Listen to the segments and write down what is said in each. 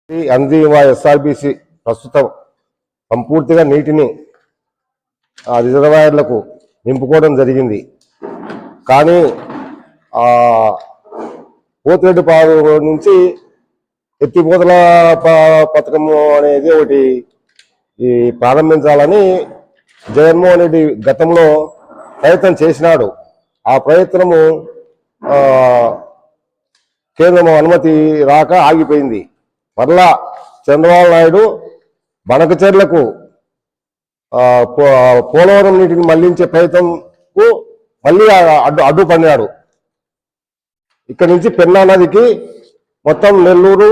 అందివా SRBC ప్రస్తుతం సంపూర్తిగా నీటిని రిజర్వాయర్లకు నింపుకోవడం జరిగింది. కానీ పోతిరెడ్డిపాడు నుంచి ఎత్తిపోతల పథకము అనేది ఒకటి ప్రారంభించాలని జగన్మోహన్ రెడ్డి గతంలో ప్రయత్నం చేసినాడు. ఆ ప్రయత్నము కేంద్రం అనుమతి రాక ఆగిపోయింది. మరలా చంద్రబాబు నాయుడు బనకచెర్లకు పోలవరం నీటిని మళ్లించే ప్రయత్నంకు మళ్ళీ అడ్డుపడినాడు. ఇక్కడి నుంచి పెన్నా నదికి మొత్తం నెల్లూరు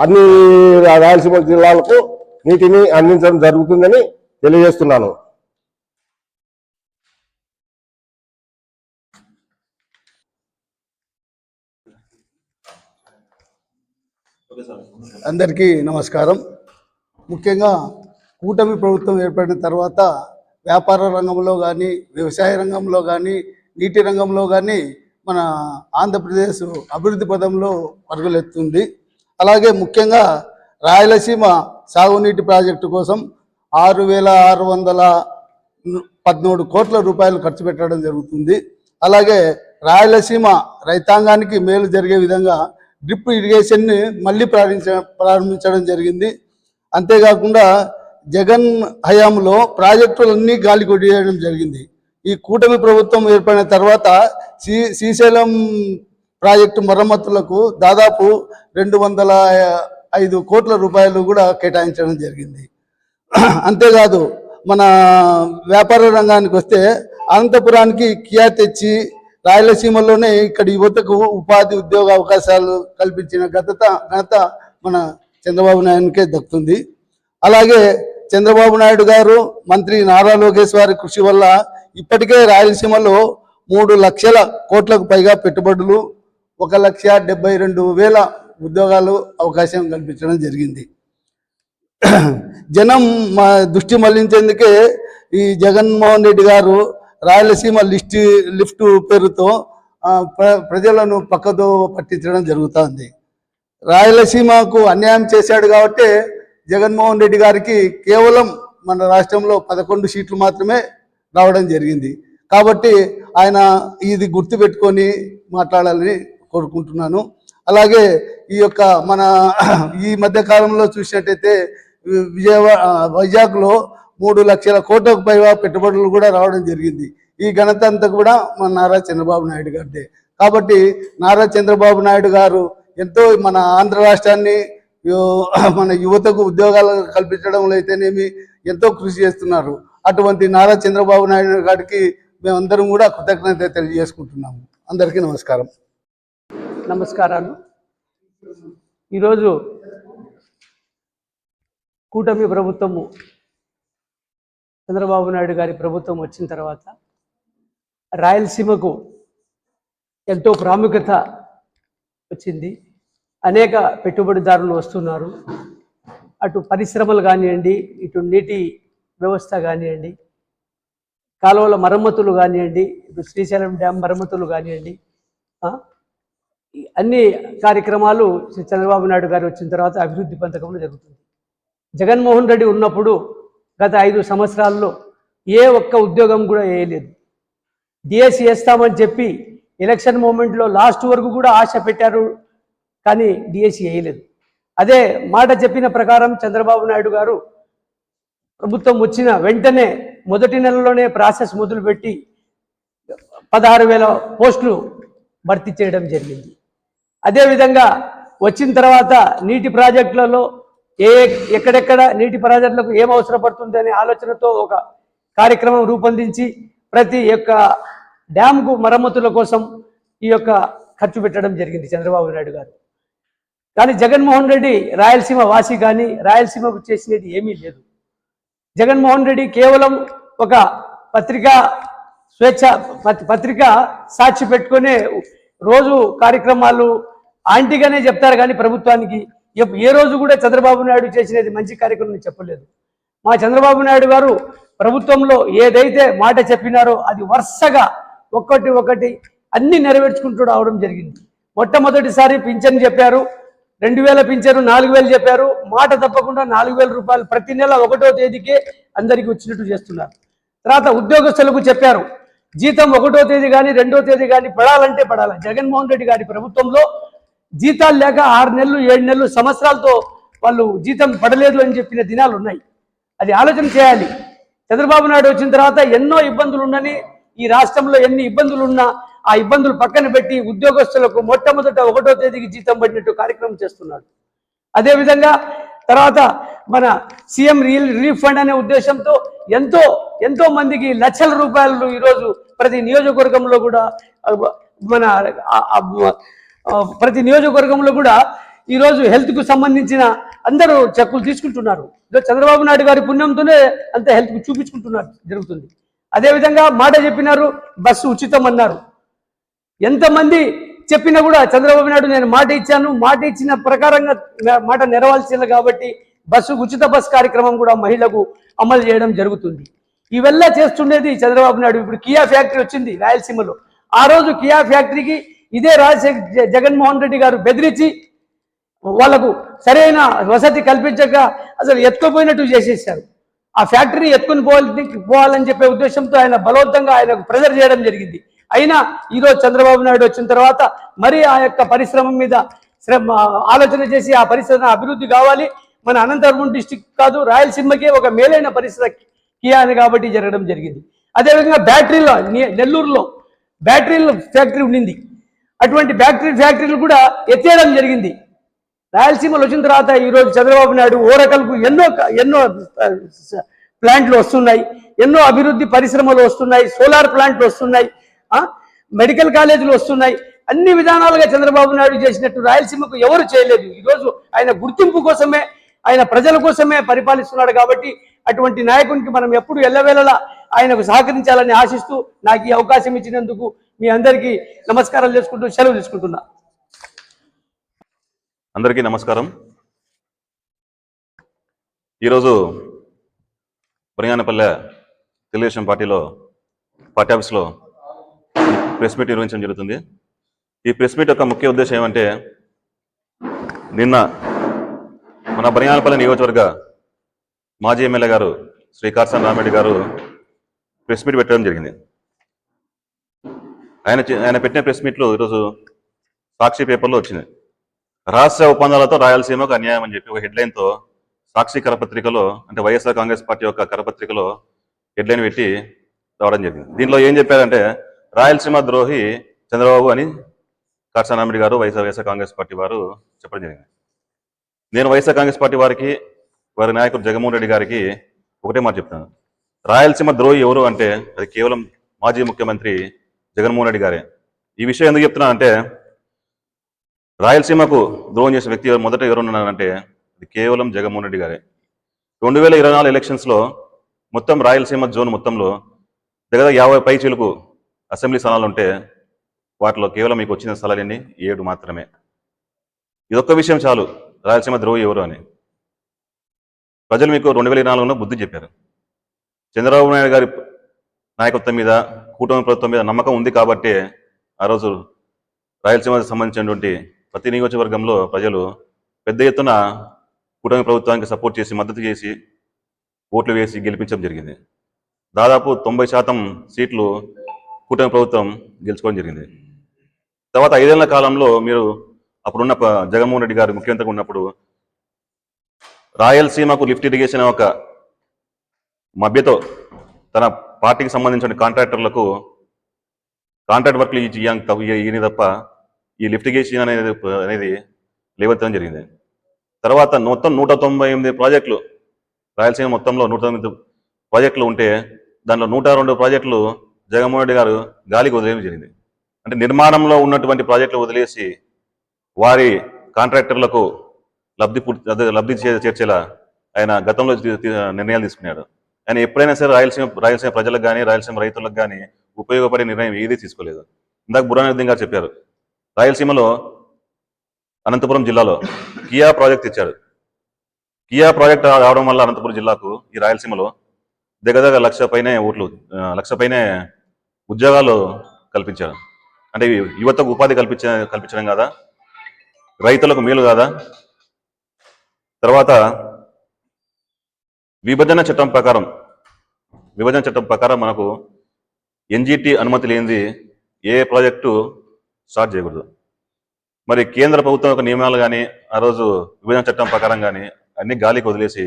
అన్ని రాయలసీమ జిల్లాలకు నీటిని అందించడం జరుగుతుందని తెలియజేస్తున్నాను. అందరికీ నమస్కారం. ముఖ్యంగా కూటమి ప్రభుత్వం ఏర్పడిన తర్వాత వ్యాపార రంగంలో కానీ, వ్యవసాయ రంగంలో కానీ, నీటి రంగంలో కానీ మన ఆంధ్రప్రదేశ్ అభివృద్ధి పదంలో పరుగులెత్తుంది. అలాగే ముఖ్యంగా రాయలసీమ సాగునీటి ప్రాజెక్టు కోసం 6,613 కోట్ల రూపాయలు ఖర్చు పెట్టడం జరుగుతుంది. అలాగే రాయలసీమ రైతాంగానికి మేలు జరిగే విధంగా డ్రిప్ ఇరిగేషన్ని మళ్ళీ ప్రారంభించడం జరిగింది. అంతేకాకుండా జగన్ హయాంలో ప్రాజెక్టులన్నీ గాలి కొట్టేయడం జరిగింది. ఈ కూటమి ప్రభుత్వం ఏర్పడిన తర్వాత శ్రీశైలం ప్రాజెక్టు మరమ్మతులకు దాదాపు 205 కోట్ల రూపాయలు కూడా కేటాయించడం జరిగింది. అంతేకాదు మన వ్యాపార రంగానికి వస్తే అనంతపురానికి కియా తెచ్చి రాయలసీమలోనే ఇక్కడ యువతకు ఉపాధి ఉద్యోగ అవకాశాలు కల్పించిన ఘనత మన చంద్రబాబు నాయుడుకే దక్కుతుంది. అలాగే చంద్రబాబు నాయుడు గారు మంత్రి నారా లోకేష్ వారి కృషి వల్ల ఇప్పటికే రాయలసీమలో 3 లక్షల కోట్లకు పైగా పెట్టుబడులు, 1,72,000 ఉద్యోగాలు అవకాశం కల్పించడం జరిగింది. జనం దృష్టి మళ్లించేందుకే ఈ జగన్మోహన్ రెడ్డి గారు రాయలసీమ లిఫ్ట్ పేరుతో ప్రజలను పక్కదో పట్టించడం జరుగుతుంది. రాయలసీమకు అన్యాయం చేశాడు కాబట్టి జగన్మోహన్ రెడ్డి గారికి కేవలం మన రాష్ట్రంలో 11 సీట్లు మాత్రమే రావడం జరిగింది. కాబట్టి ఆయన ఇది గుర్తుపెట్టుకొని మాట్లాడాలని కోరుకుంటున్నాను. అలాగే ఈ యొక్క మన ఈ మధ్య కాలంలో చూసినట్టయితే వైజాగ్లో 3 లక్షల కోట్లకు పైగా పెట్టుబడులు కూడా రావడం జరిగింది. ఈ ఘనత అంతా కూడా మన నారా చంద్రబాబు నాయుడు గారిదే. కాబట్టి నారా చంద్రబాబు నాయుడు గారు ఎంతో మన ఆంధ్ర రాష్ట్రాన్ని మన యువతకు ఉద్యోగాలు కల్పించడంలో అయితేనేమి ఎంతో కృషి చేస్తున్నారు. అటువంటి నారా చంద్రబాబు నాయుడు గారికి మేమందరం కూడా కృతజ్ఞత తెలియజేసుకుంటున్నాము. అందరికీ నమస్కారం. నమస్కారాలు. ఈరోజు కూటమి ప్రభుత్వము చంద్రబాబు నాయుడు గారి ప్రభుత్వం వచ్చిన తర్వాత రాయలసీమకు ఎంతో ప్రాముఖ్యత వచ్చింది. అనేక పెట్టుబడిదారులు వస్తున్నారు. అటు పరిశ్రమలు కానివ్వండి, ఇటు నీటి వ్యవస్థ కానివ్వండి, కాలువల మరమ్మతులు కానివ్వండి, ఇటు శ్రీశైలం డ్యామ్ మరమ్మతులు కానివ్వండి, అన్ని కార్యక్రమాలు చంద్రబాబు నాయుడు గారు వచ్చిన తర్వాత అభివృద్ధి పథకంలో జరుగుతుంది. జగన్మోహన్ రెడ్డి ఉన్నప్పుడు గత 5 సంవత్సరాల్లో ఏ ఒక్క ఉద్యోగం కూడా వేయలేదు. డిఎస్సి వేస్తామని చెప్పి ఎలక్షన్ మూమెంట్లో లాస్ట్ వరకు కూడా ఆశ పెట్టారు, కానీ డిఎస్సి వేయలేదు. అదే మాట చెప్పిన ప్రకారం చంద్రబాబు నాయుడు గారు ప్రభుత్వం వచ్చిన వెంటనే మొదటి నెలలోనే ప్రాసెస్ మొదలుపెట్టి 16,000 పోస్టులు భర్తీ చేయడం జరిగింది. అదేవిధంగా వచ్చిన తర్వాత నీటి ప్రాజెక్టులలో ఎక్కడెక్కడ నీటి ప్రాజెక్టులకు ఏం అవసరం పడుతుంది అనే ఆలోచనతో ఒక కార్యక్రమం రూపొందించి ప్రతి యొక్క డ్యామ్కు మరమ్మతుల కోసం ఈ యొక్క ఖర్చు పెట్టడం జరిగింది చంద్రబాబు నాయుడు గారు. కానీ జగన్మోహన్ రెడ్డి రాయలసీమ వాసి కానీ రాయలసీమకు చేసినది ఏమీ లేదు. జగన్మోహన్ రెడ్డి కేవలం ఒక పత్రిక సాక్షి పెట్టుకునే రోజు కార్యక్రమాలు ఆంటీగానే చెప్తారు, కానీ ప్రభుత్వానికి ఏ రోజు కూడా చంద్రబాబు నాయుడు చేసినది మంచి కార్యక్రమం చెప్పలేదు. మా చంద్రబాబు నాయుడు గారు ప్రభుత్వంలో ఏదైతే మాట చెప్పినారో అది వరుసగా ఒక్కటి అన్ని నెరవేర్చుకుంటూ రావడం జరిగింది. మొట్టమొదటిసారి పింఛన్ చెప్పారు, 2000 పింఛను 4000 చెప్పారు. మాట తప్పకుండా 4000 రూపాయలు ప్రతి నెల 1వ తేదీకే అందరికీ వచ్చినట్టు చేస్తున్నారు. తర్వాత ఉద్యోగస్తులకు చెప్పారు, జీతం 1వ తేదీ కానీ 2వ తేదీ కానీ పడాలంటే పడాలి. జగన్మోహన్ రెడ్డి గారి ప్రభుత్వంలో జీతాలు లేక 6 నెలలు 7 నెలలు సంవత్సరాలతో వాళ్ళు జీతం పడలేదు అని చెప్పిన దినాలు ఉన్నాయి. అది ఆలోచన చేయాలి. చంద్రబాబు నాయుడు వచ్చిన తర్వాత ఎన్నో ఇబ్బందులు ఉన్నని, ఈ రాష్ట్రంలో ఎన్ని ఇబ్బందులు ఉన్నా ఆ ఇబ్బందులు పక్కన పెట్టి ఉద్యోగస్తులకు మొట్టమొదట 1వ తేదీకి జీతం పడినట్టు కార్యక్రమం చేస్తున్నాడు. అదేవిధంగా తర్వాత మన సీఎం రిలీఫ్ ఫండ్ అనే ఉద్దేశంతో ఎంతో మందికి లక్షల రూపాయలు ఈరోజు ప్రతి నియోజకవర్గంలో కూడా మన ప్రతి నియోజకవర్గంలో కూడా ఈరోజు హెల్త్కు సంబంధించిన అందరూ చెక్కులు తీసుకుంటున్నారు. చంద్రబాబు నాయుడు గారి పుణ్యంతోనే అంత హెల్త్కు చూపించుకుంటున్నారు జరుగుతుంది. అదేవిధంగా మాట చెప్పినారు, బస్సు ఉచితం అన్నారు. ఎంతమంది చెప్పినా కూడా చంద్రబాబు నాయుడు నేను మాట ఇచ్చాను, మాట ఇచ్చిన ప్రకారంగా మాట నెరవేర్చాలి కాబట్టి ఉచిత బస్సు కార్యక్రమం కూడా మహిళలకు అమలు చేయడం జరుగుతుంది. ఇవెల్లా చేస్తుండేది చంద్రబాబు నాయుడు. ఇప్పుడు కియా ఫ్యాక్టరీ వచ్చింది రాయలసీమలో. ఆ రోజు కియా ఫ్యాక్టరీకి ఇదే జగన్మోహన్ రెడ్డి గారు బెదిరించి వాళ్లకు సరైన వసతి కల్పించక అసలు ఎత్తుకుపోయినట్టు చేసేసారు. ఆ ఫ్యాక్టరీ ఎత్తుకుని పోవాలని చెప్పే ఉద్దేశంతో ఆయన బలవంతంగా ఆయనకు ప్రెజర్ చేయడం జరిగింది. అయినా ఈరోజు చంద్రబాబు నాయుడు వచ్చిన తర్వాత మరి ఆ యొక్క పరిశ్రమ మీద ఆలోచన చేసి ఆ పరిశ్రమ అభివృద్ధి కావాలి. మన అనంతపురం డిస్టిక్ కాదు, రాయలసీమకే ఒక మేలైన పరిశ్రమ కియా అని కాబట్టి జరగడం జరిగింది. అదేవిధంగా బ్యాటరీలో నెల్లూరులో బ్యాటరీల ఫ్యాక్టరీ ఉండింది. అటువంటి ఫ్యాక్టరీలు కూడా ఎత్తేయడం జరిగింది. రాయలసీమలో వచ్చిన తర్వాత ఈరోజు చంద్రబాబు నాయుడు ఓరకల్కు ఎన్నో ప్లాంట్లు వస్తున్నాయి, ఎన్నో అభివృద్ధి పరిశ్రమలు వస్తున్నాయి, సోలార్ ప్లాంట్లు వస్తున్నాయి, మెడికల్ కాలేజీలు వస్తున్నాయి. అన్ని విధానాలుగా చంద్రబాబు నాయుడు చేసినట్టు రాయలసీమకు ఎవరు చేయలేదు. ఈరోజు ఆయన గుర్తింపు కోసమే, ఆయన ప్రజల కోసమే పరిపాలిస్తున్నాడు. కాబట్టి అటువంటి నాయకునికి మనం ఎప్పుడు ఎల్లవేళలా ఆయనకు సహకరించాలని ఆశిస్తూ నాకు ఈ అవకాశం ఇచ్చినందుకు మీ అందరికీ నమస్కారాలు చేసుకుంటూ సెలవు తీసుకుంటున్నా. అందరికీ నమస్కారం. ఈరోజు బనగానపల్లె తెలుగుదేశం పార్టీ ఆఫీస్లో ప్రెస్ మీట్ నిర్వహించడం జరుగుతుంది. ఈ ప్రెస్ మీట్ యొక్క ముఖ్య ఉద్దేశం ఏమంటే, నిన్న మన బనగానపల్లె నియోజకవర్గ మాజీ ఎమ్మెల్యే గారు శ్రీ కార్సాని రామిరెడ్డి గారు ప్రెస్ మీట్ పెట్టడం జరిగింది. ఆయన పెట్టిన ప్రెస్ మీట్లో ఈరోజు సాక్షి పేపర్లో వచ్చింది. రహస్య ఒప్పందాలతో రాయలసీమకు అన్యాయం అని చెప్పి ఒక హెడ్లైన్తో సాక్షి కరపత్రికలో, అంటే వైఎస్ఆర్ కాంగ్రెస్ పార్టీ యొక్క కరపత్రికలో హెడ్లైన్ పెట్టి రావడం జరిగింది. దీనిలో ఏం చెప్పారంటే, రాయలసీమ ద్రోహి చంద్రబాబు అని కార్సాని రామిరెడ్డి గారు వైఎస్ఆర్ కాంగ్రెస్ పార్టీ వారు చెప్పడం జరిగింది. నేను వైఎస్ఆర్ కాంగ్రెస్ పార్టీ వారికి, వారి నాయకుడు జగన్మోహన్ రెడ్డి గారికి ఒకటే మాట చెప్తాను. రాయలసీమ ద్రోహి ఎవరు అంటే అది కేవలం మాజీ ముఖ్యమంత్రి జగన్మోహన్ రెడ్డి గారే. ఈ విషయం ఎందుకు చెప్తున్నానంటే, రాయలసీమకు ద్రోహం చేసిన వ్యక్తి మొదట ఎవరున్నారంటే అది కేవలం జగన్మోహన్ రెడ్డి గారే. 2024 ఎలక్షన్స్లో మొత్తం రాయలసీమ జోన్ మొత్తంలో దగ్గర 50 పైచీలకు అసెంబ్లీ స్థానాలు ఉంటే వాటిలో కేవలం మీకు వచ్చిన స్థలాలన్నీ 7 మాత్రమే. ఇదొక్క విషయం చాలు రాయలసీమ ద్రోహి ఎవరు అని. ప్రజలు మీకు 2024లో బుద్ధి చెప్పారు. చంద్రబాబు నాయుడు గారి నాయకత్వం మీద, కూటమి ప్రభుత్వం మీద నమ్మకం ఉంది కాబట్టి ఆ రోజు రాయలసీమకు సంబంధించినటువంటి ప్రతి నియోజకవర్గంలో ప్రజలు పెద్ద ఎత్తున కూటమి ప్రభుత్వానికి సపోర్ట్ చేసి, మద్దతు చేసి, ఓట్లు వేసి గెలిపించడం జరిగింది. దాదాపు 90% సీట్లు కూటమి ప్రభుత్వం గెలుచుకోవడం జరిగింది. తర్వాత 5 ఏళ్ల కాలంలో మీరు అప్పుడున్న జగన్మోహన్ రెడ్డి గారు ముఖ్యమంత్రిగా ఉన్నప్పుడు రాయలసీమకు లిఫ్ట్ ఇరిగేషన్ ఒక మభ్యతో తన పార్టీకి సంబంధించిన కాంట్రాక్టర్లకు కాంట్రాక్ట్ వర్క్లు ఈయన తప్ప ఈ లిఫ్ట్ ఇరిగేషన్ అనేది లేవెత్తడం జరిగింది. తర్వాత మొత్తం 198 ప్రాజెక్టులు, రాయలసీమ మొత్తంలో 109 ప్రాజెక్టులు ఉంటే దాంట్లో 102 ప్రాజెక్టులు జగన్మోహన్ రెడ్డి గారు గాలికి వదిలేయడం జరిగింది. అంటే నిర్మాణంలో ఉన్నటువంటి ప్రాజెక్టులు వదిలేసి వారి కాంట్రాక్టర్లకు లబ్ధి చేర్చేలా ఆయన గతంలో నిర్ణయాలు తీసుకున్నాడు. ఆయన ఎప్పుడైనా సరే రాయలసీమ ప్రజలకు కానీ, రాయలసీమ రైతులకు కానీ ఉపయోగపడే నిర్ణయం ఏదీ తీసుకోలేదు. ఇందాక బుర్హానుద్దీన్ గారు చెప్పారు, రాయలసీమలో అనంతపురం జిల్లాలో కియా ప్రాజెక్ట్ తెచ్చాడు. కియా ప్రాజెక్ట్ రావడం వల్ల అనంతపురం జిల్లాకు ఈ రాయలసీమలో దగ్గర 1,00,000 పైనే ఉద్యోగాలు కల్పించారు. అంటే యువతకు ఉపాధి కల్పించడం కదా, రైతులకు మేలు కాదా? తర్వాత విభజన చట్టం ప్రకారం మనకు ఎన్జిటి అనుమతి లేనిది ఏ ప్రాజెక్టు స్టార్ట్ చేయకూడదు. మరి కేంద్ర ప్రభుత్వం యొక్క నియమాలు కానీ ఆ రోజు విభజన చట్టం ప్రకారం కానీ అన్ని గాలికి వదిలేసి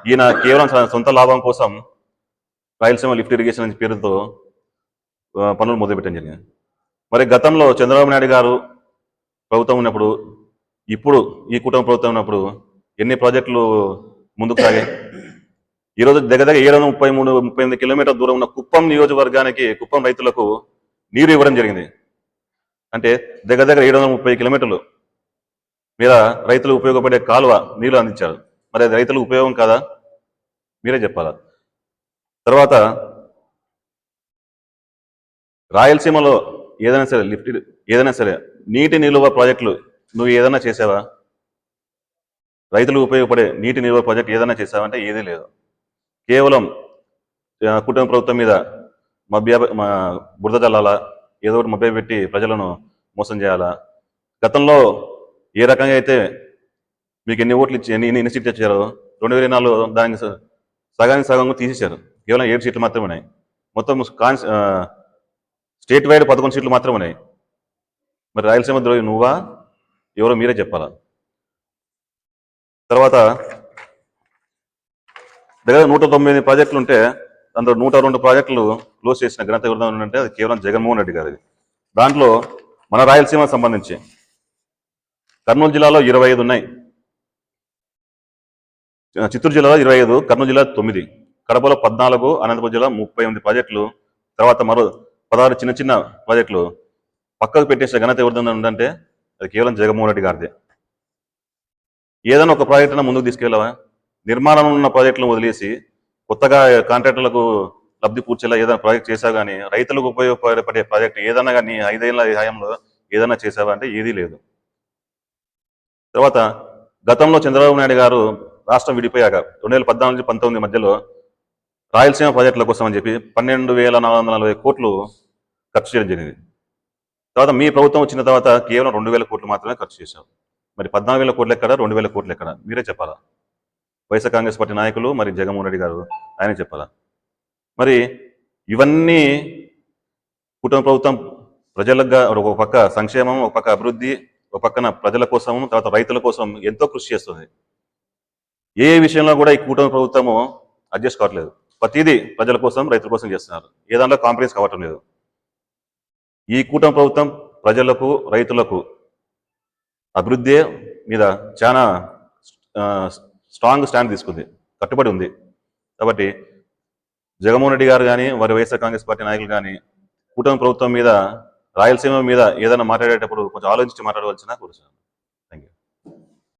ఈయన కేవలం సొంత లాభం కోసం రాయలసీమ లిఫ్ట్ ఇరిగేషన్ పేరుతో పనులు మొదలుపెట్టడం జరిగింది. మరి గతంలో చంద్రబాబు నాయుడు గారు ప్రభుత్వం ఉన్నప్పుడు, ఇప్పుడు ఈ కూటమి ప్రభుత్వం ఉన్నప్పుడు ఎన్ని ప్రాజెక్టులు ముందుకు సాగాయి? ఈరోజు దగ్గర 738 కిలోమీటర్ల దూరం ఉన్న కుప్పం నియోజకవర్గానికి, కుప్పం రైతులకు నీరు ఇవ్వడం జరిగింది. అంటే దగ్గర 730 కిలోమీటర్లు మీద రైతులు ఉపయోగపడే కాలువ నీళ్లు అందించారు. మరి అది రైతులకు ఉపయోగం కాదా? మీరే చెప్పాలా. తర్వాత రాయలసీమలో ఏదైనా సరే నీటి నిలువ ప్రాజెక్టులు నువ్వు ఏదైనా చేసావా? రైతులకు ఉపయోగపడే నీటి నిలువ ప్రాజెక్ట్ ఏదైనా చేసావంటే ఏదీ లేదు. కేవలం కుటుంబ ప్రభుత్వం మీద బురద జల్లాలా, ఏదో ఒకటి మభ్య పెట్టి ప్రజలను మోసం చేయాలా? గతంలో ఏ రకంగా అయితే మీకు ఎన్ని ఓట్లు ఇచ్చి ఎన్ని సీట్లు ఇచ్చారో 2024 దానికి సగం తీసేశారు. కేవలం 7 సీట్లు మాత్రమే ఉన్నాయి. మొత్తం స్టేట్ వైడ్ 11 సీట్లు మాత్రమే ఉన్నాయి. మరి రాయలసీమ ద్రోహి నువ్వా ఎవరో మీరే చెప్పాలా. తర్వాత దగ్గర 109 ప్రాజెక్టులు ఉంటే అందులో 102 ప్రాజెక్టులు క్లోజ్ చేసిన ఘనత ఎవరిదైనా అంటే అది కేవలం జగన్మోహన్ రెడ్డి గారిది. దాంట్లో మన రాయలసీమకు సంబంధించి కర్నూలు జిల్లాలో 25 ఉన్నాయి, చిత్తూరు జిల్లాలో 25, కర్నూలు జిల్లా 9, కడపలో 14, అనంతపురం జిల్లా 38 ప్రాజెక్టులు, తర్వాత మరో 16 చిన్న చిన్న ప్రాజెక్టులు పక్కకు పెట్టేసిన ఘనత ఎవరిదైనా ఉందంటే అది కేవలం జగన్మోహన్ రెడ్డి గారిదే. ఏదైనా ఒక ప్రాజెక్టును ముందుకు తీసుకెళ్ళవా? నిర్మాణం ఉన్న ప్రాజెక్టులను వదిలేసి కొత్తగా కాంట్రాక్టర్లకు లబ్ధి పూర్చేలా ఏదైనా ప్రాజెక్ట్ చేసావు కానీ రైతులకు ఉపయోగపడే ప్రాజెక్ట్ ఏదైనా కానీ 5 ఏళ్ల హయాంలో ఏదైనా చేసావా అంటే ఏదీ లేదు. తర్వాత గతంలో చంద్రబాబు నాయుడు గారు రాష్ట్రం విడిపోయాక 2014 నుంచి 2019 మధ్యలో రాయలసీమ ప్రాజెక్టుల కోసం అని చెప్పి 12,440 కోట్లు ఖర్చు చేయడం జరిగింది. తర్వాత మీ ప్రభుత్వం వచ్చిన తర్వాత కేవలం 2,000 కోట్లు మాత్రమే ఖర్చు చేశారు. మరి 14,000 కోట్లు ఎక్కడ, 2,000 కోట్లు ఎక్కడ? మీరే చెప్పాలా. వైఎస్ఆర్ కాంగ్రెస్ పార్టీ నాయకులు మరి జగన్మోహన్ రెడ్డి గారు ఆయనే చెప్పాలా. మరి ఇవన్నీ కుటుంబ ప్రభుత్వం ప్రజలకు ఒక పక్క సంక్షేమం, ఒక పక్క అభివృద్ధి, ఒక పక్కన ప్రజల కోసం, తర్వాత రైతుల కోసం ఎంతో కృషి చేస్తుంది. ఏ విషయంలో కూడా ఈ కూటమి ప్రభుత్వము అడ్జస్ట్ కావట్లేదు. ప్రతిదీ ప్రజల కోసం, రైతుల కోసం చేస్తున్నారు. ఏ దాంట్లో కాంప్రమైజ్ కావటం లేదు. ఈ కూటమి ప్రభుత్వం ప్రజలకు, రైతులకు అభివృద్ధి మీద చాలా స్ట్రాంగ్ స్టాండ్ తీసుకుంది, కట్టుబడి ఉంది. కాబట్టి జగన్మోహన్ రెడ్డి గారు కానీ వారి వైఎస్ఆర్ కాంగ్రెస్ పార్టీ నాయకులు కానీ కూటమి ప్రభుత్వం మీద, రాయలసీమ మీద ఏదైనా మాట్లాడేటప్పుడు కొంచెం ఆలోచించి మాట్లాడవలసిన కోరుతున్నాను.